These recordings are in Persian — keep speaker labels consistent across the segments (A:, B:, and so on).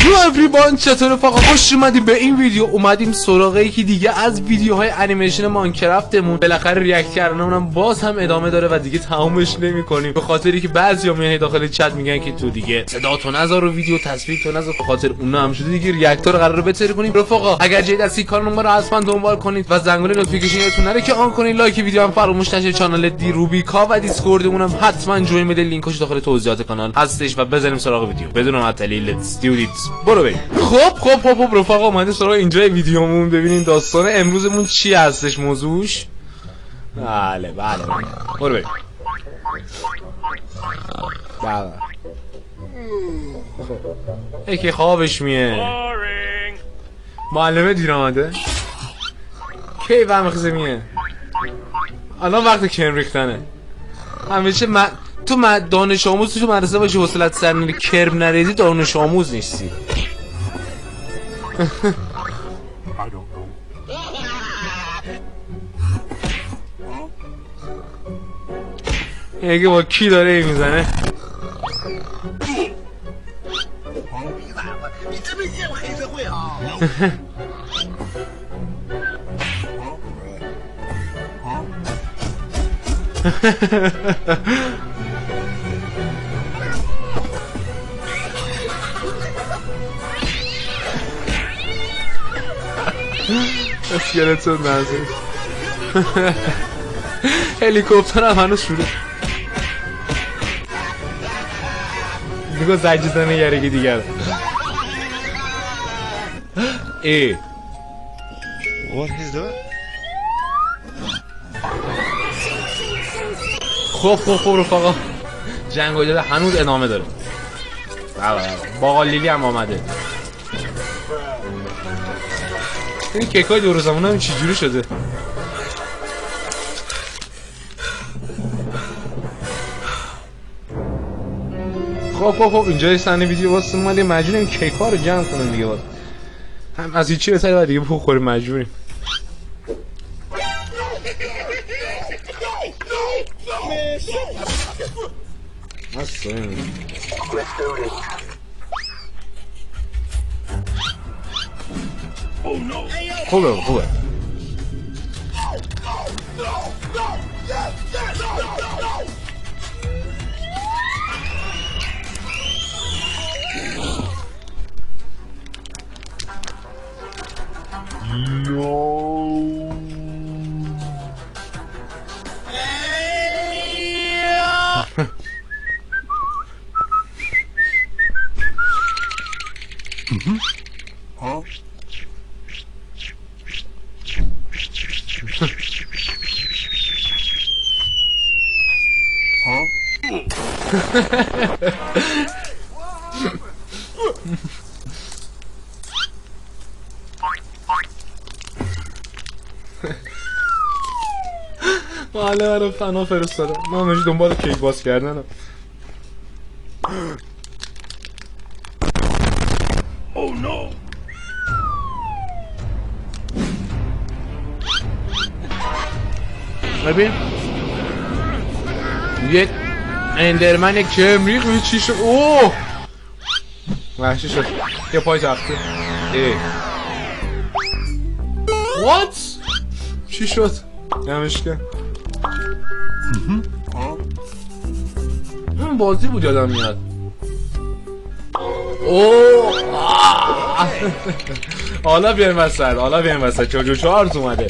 A: هلو everyone، چطور رفقا؟ خوش اومدی به این ویدیو. اومدیم سراغ یکی دیگه از ویدیوهای انیمیشن ماینکرافتمون. بالاخره ریاکت کردنمون باز هم ادامه داره و دیگه تمومش نمی‌کنیم، به خاطری که بعضیا میان داخل چت میگن که تو دیگه صداتو نذار و ویدیو تصویرتو نذار، به خاطر اونا هم شده دیگه ریاکتور قراره بهتر کنیم. رفقا اگر جدید هستی کانال ما رو حتما دنبال کنید و زنگوله نوتیفیکیشن یادتون نره که آن کنید. لایک ویدیو هم فراموش نشه. کانال دی روبیکا و دیسکوردمون هم حتما جوین بده، لینکش داخل توضیحات کانال هستش. و بزنیم سراغ ویدیو بدون معطلی. لیتس دو ایت. برو بریم. خب رفقا اومدیم سراغ اینجای ویدیومون. ببینیم داستان امروزمون چی هستش، موضوعش. بله برو بریم. بله یکی خوابش میه. معلمه دیر آمده. کی وقت میه؟ الان وقت کرم ریختنه. همیشه تو دانش آموز تو مدرسه باشی حوصلت سر نره کرم نریزی دانش آموز نیستی. یکی با کی داره این میزنه؟ اسکلتون نزدیک. هلیکوپتر هم هنوز شروع دیگه زجیزن یارگی دیگر. ای
B: What is that?
A: خب رفقا جنگ و جدل هنوز ادامه داره. باقال لیلی هم آمده. این کیکای دو روزمون هم چی جوری شده؟ خب اینجا صحنه ویدیو واسه اومدیم مجبوریم کیکا رو جمع کنیم دیگه. باز هم از هیچی بهتره بعد دیگه بخوریم، مجبوریم. خوبه معلم فنا فرستاده. من همینجور دنبال کیک باز کردنم. Oh no. ببین یک اندرمن کمریخ چی شد؟ اوه وحشی شد. یه پای تخته. What؟ چی شد؟ نمشکن این بازی بود یادم میاد. اوه حالا بیایم وسط. جوجو چارز اومده.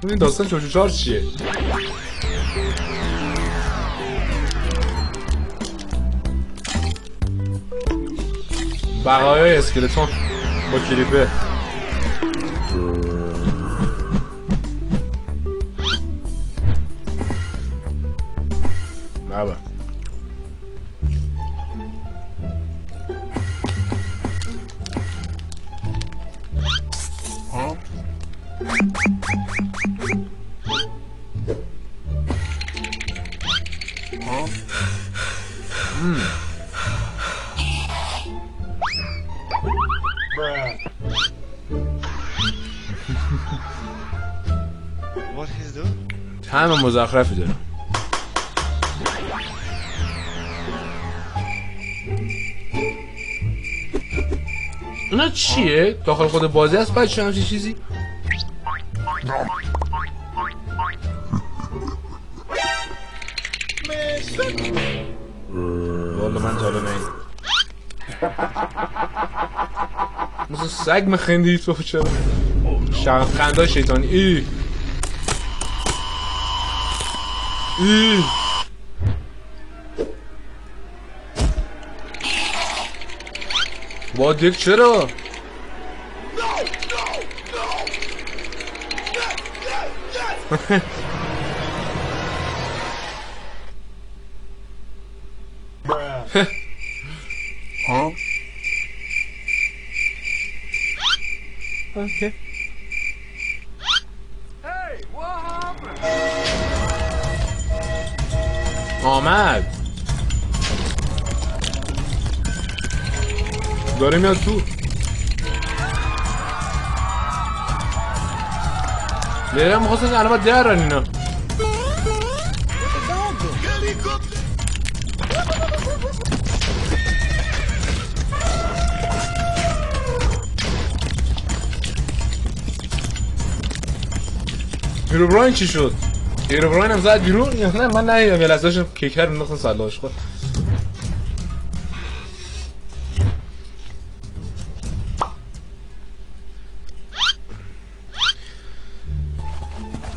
A: این داستان جوجو چارز چیه؟ بقایای اسکلتون با کلیپه. بابا طعم مزخرفی داره. اینا چیه؟ داخل خود بازی هست بچه همچین چیزی؟ والا من جالب نهید مثل سگ مخندی تو چرا خنده شیطانی با دیک چرا؟ اوکی آمد داره میاد تو لیرم میخواستن الان باید درن اینا هیروبراین چی شد؟ هیروبراین هم زد بیرون؟ یا نه من نهیدم یه لحظه داشتم کیکر مینداختن سلاش خود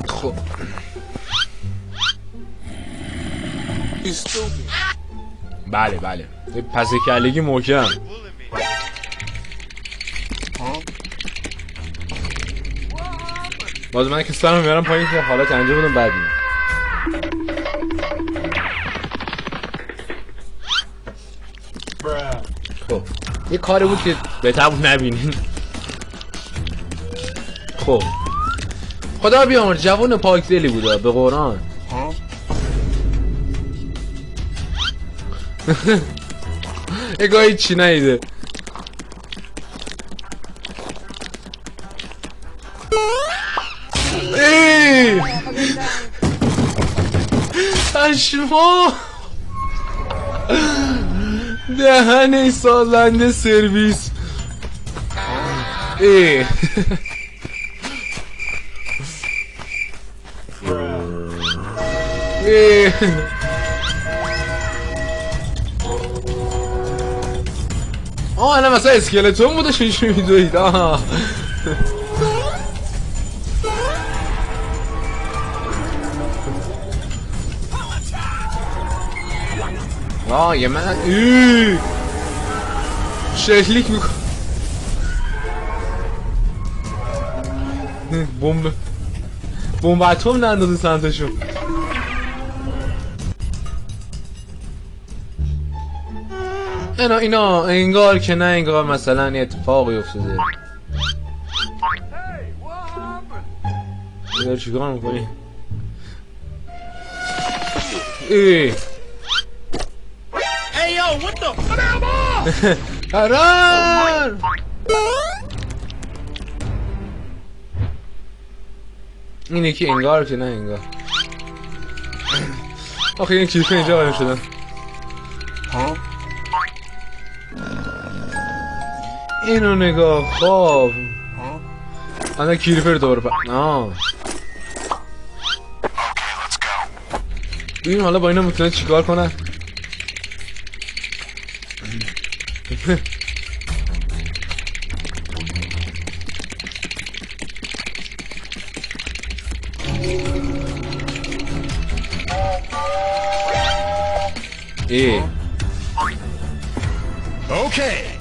A: خب بله بله پس کلگی محکم باز من که سرم میارم پایین که حالت انجام بدم بعد میام خب یه کاری بود که بهتر بود نبینین خب خدا بیامر جوان پاک دلی بوده به قرآن اگه چی نیده اشما دهن سازنده سرویس الان مثلا اسکلتون بودش اینجوری میدوید یه من شلیک میکن بمب اتم نندازه سمتشون اینا انگار که نه انگار مثلا یه اتفاقی افتاده داری چیکار میکنی؟
C: What the fuck?
A: قرار اینه که انگار که نه انگار آخه این کلیپه اینجا قایم شدن اینو نگاه خواب الان کلیپه رو دوباره ببین حالا با اینا میتونه چیکار کنن
C: Okay.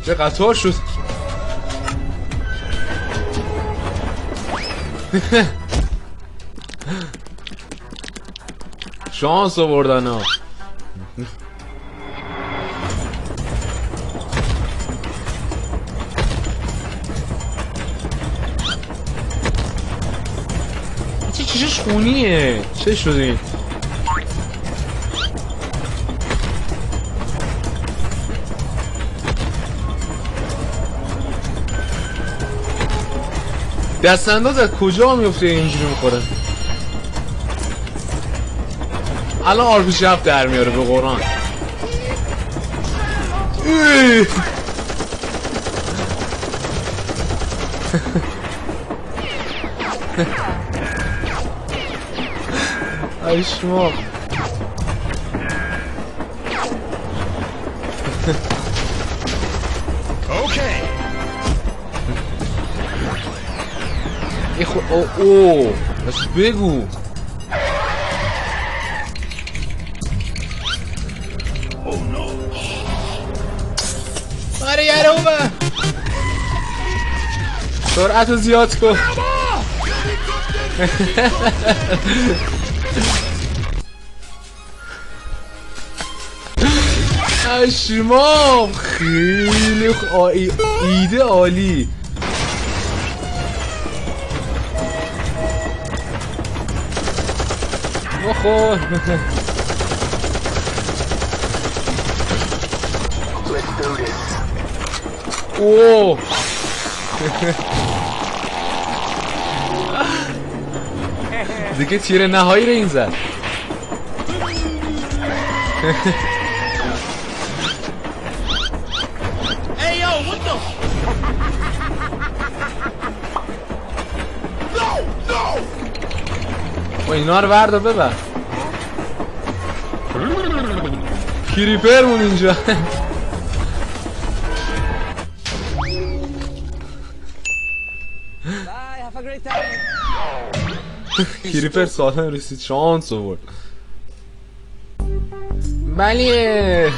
A: چه قطار شد شانس آوردن ها چه چیزش خونیه چه شد این دست انداز از کجا میفته اینجوری میخوره الان آرپیش هفت در میاره به قرآن اشماق.
B: Okay.
A: اوه بس بگو. آره یارو اومد. سرعت رو زیاد کن. اشمام خیلی ایده عالی. بخور. اوه دیگه تیر نهایی رو این زد. و اینا رو بردا ببر. کریپر مون اینجا. کریپر سالن رسید شانس آورد. بله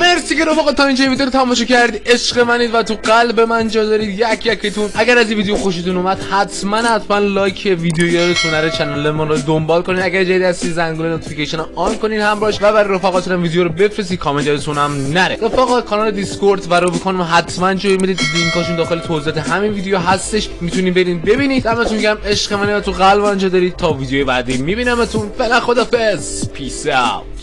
A: مرسی که رفاقا تا اینجا ویدیو رو تماشا کردید. عشق منید و تو قلب من جا دارید. یکیتون اگر از این ویدیو خوشتون اومد حتما لایک ویدیو یادتون نره. چنل ما رو دنبال کنید. اگر جدید هستید زنگوله نوتیفیکیشن آن کنین همراهش و برای رفاقاتونم ویدیو رو بفرستید. کامنت یادتون هم نره. رفاقا کانال دیسکورد و روبیکون حتما جوین بدید. لینکاشون داخل توضیحات همین ویدیو هستش. میتونین برین ببینید. همتون میگم عشق منید و تو قلب من جا دارید. تا ویدیو بعدی میبینمتون. فعلا خدافظ. پیس اوت.